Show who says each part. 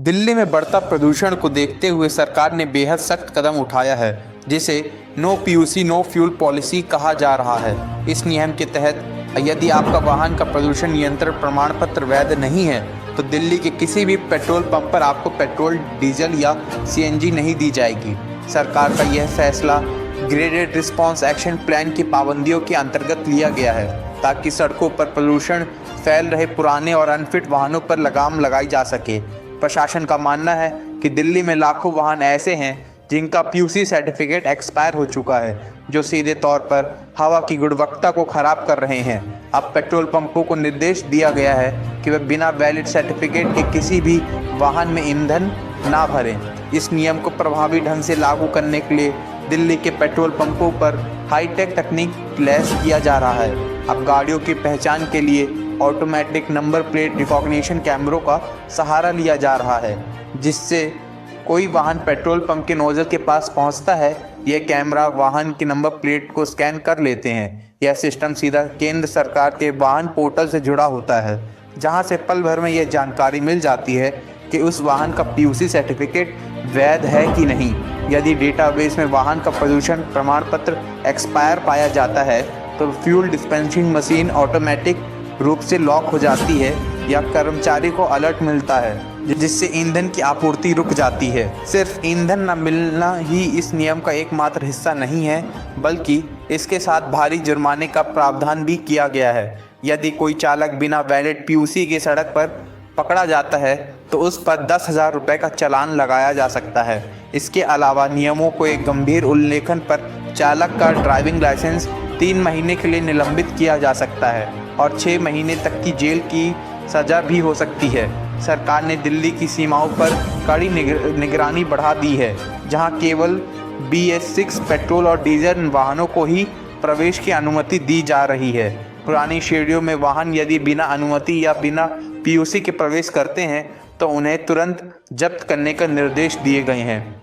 Speaker 1: दिल्ली में बढ़ता प्रदूषण को देखते हुए सरकार ने बेहद सख्त कदम उठाया है, जिसे no PUC no fuel policy कहा जा रहा है। इस नियम के तहत यदि आपका वाहन का प्रदूषण नियंत्रण प्रमाण पत्र वैध नहीं है तो दिल्ली के किसी भी पेट्रोल पंप पर आपको पेट्रोल, डीजल या सीएनजी नहीं दी जाएगी। सरकार का यह फैसला ग्रेडेड रिस्पांस एक्शन प्लान की पाबंदियों के अंतर्गत लिया गया है, ताकि सड़कों पर प्रदूषण फैल रहे पुराने और अनफिट वाहनों पर लगाम लगाई जा सके। प्रशासन का मानना है कि दिल्ली में लाखों वाहन ऐसे हैं जिनका पीयूसी सर्टिफिकेट एक्सपायर हो चुका है, जो सीधे तौर पर हवा की गुणवत्ता को खराब कर रहे हैं। अब पेट्रोल पंपों को निर्देश दिया गया है कि वे बिना वैलिड सर्टिफिकेट के किसी भी वाहन में ईंधन ना भरें। इस नियम को प्रभावी ढंग से लागू करने के लिए दिल्ली के पेट्रोल पंपों पर हाईटेक तकनीक लैस किया जा रहा है। अब गाड़ियों की पहचान के लिए ऑटोमेटिक नंबर प्लेट रिकॉग्निशन कैमरों का सहारा लिया जा रहा है, जिससे कोई वाहन पेट्रोल पंप के नोजल के पास पहुंचता है, यह कैमरा वाहन की नंबर प्लेट को स्कैन कर लेते हैं। यह सिस्टम सीधा केंद्र सरकार के वाहन पोर्टल से जुड़ा होता है, जहां से पल भर में यह जानकारी मिल जाती है कि उस वाहन का पीयूसी सर्टिफिकेट वैध है कि नहीं। यदि डेटाबेस में वाहन का प्रदूषण प्रमाण पत्र एक्सपायर पाया जाता है तो फ्यूल डिस्पेंसिंग मशीन ऑटोमेटिक रूप से लॉक हो जाती है या कर्मचारी को अलर्ट मिलता है, जिससे ईंधन की आपूर्ति रुक जाती है। सिर्फ ईंधन न मिलना ही इस नियम का एकमात्र हिस्सा नहीं है, बल्कि इसके साथ भारी जुर्माने का प्रावधान भी किया गया है। यदि कोई चालक बिना वैलिड पीयूसी के सड़क पर पकड़ा जाता है तो उस पर 10,000 रुपये का चालान लगाया जा सकता है। इसके अलावा नियमों को एक गंभीर उल्लंघन पर चालक का ड्राइविंग लाइसेंस 3 महीने के लिए निलंबित किया जा सकता है और 6 महीने तक की जेल की सज़ा भी हो सकती है। सरकार ने दिल्ली की सीमाओं पर कड़ी निगरानी बढ़ा दी है, जहां केवल BS6 पेट्रोल और डीजल वाहनों को ही प्रवेश की अनुमति दी जा रही है। पुरानी श्रेणियों में वाहन यदि बिना अनुमति या बिना पीयूसी के प्रवेश करते हैं तो उन्हें तुरंत जब्त करने का निर्देश दिए गए हैं।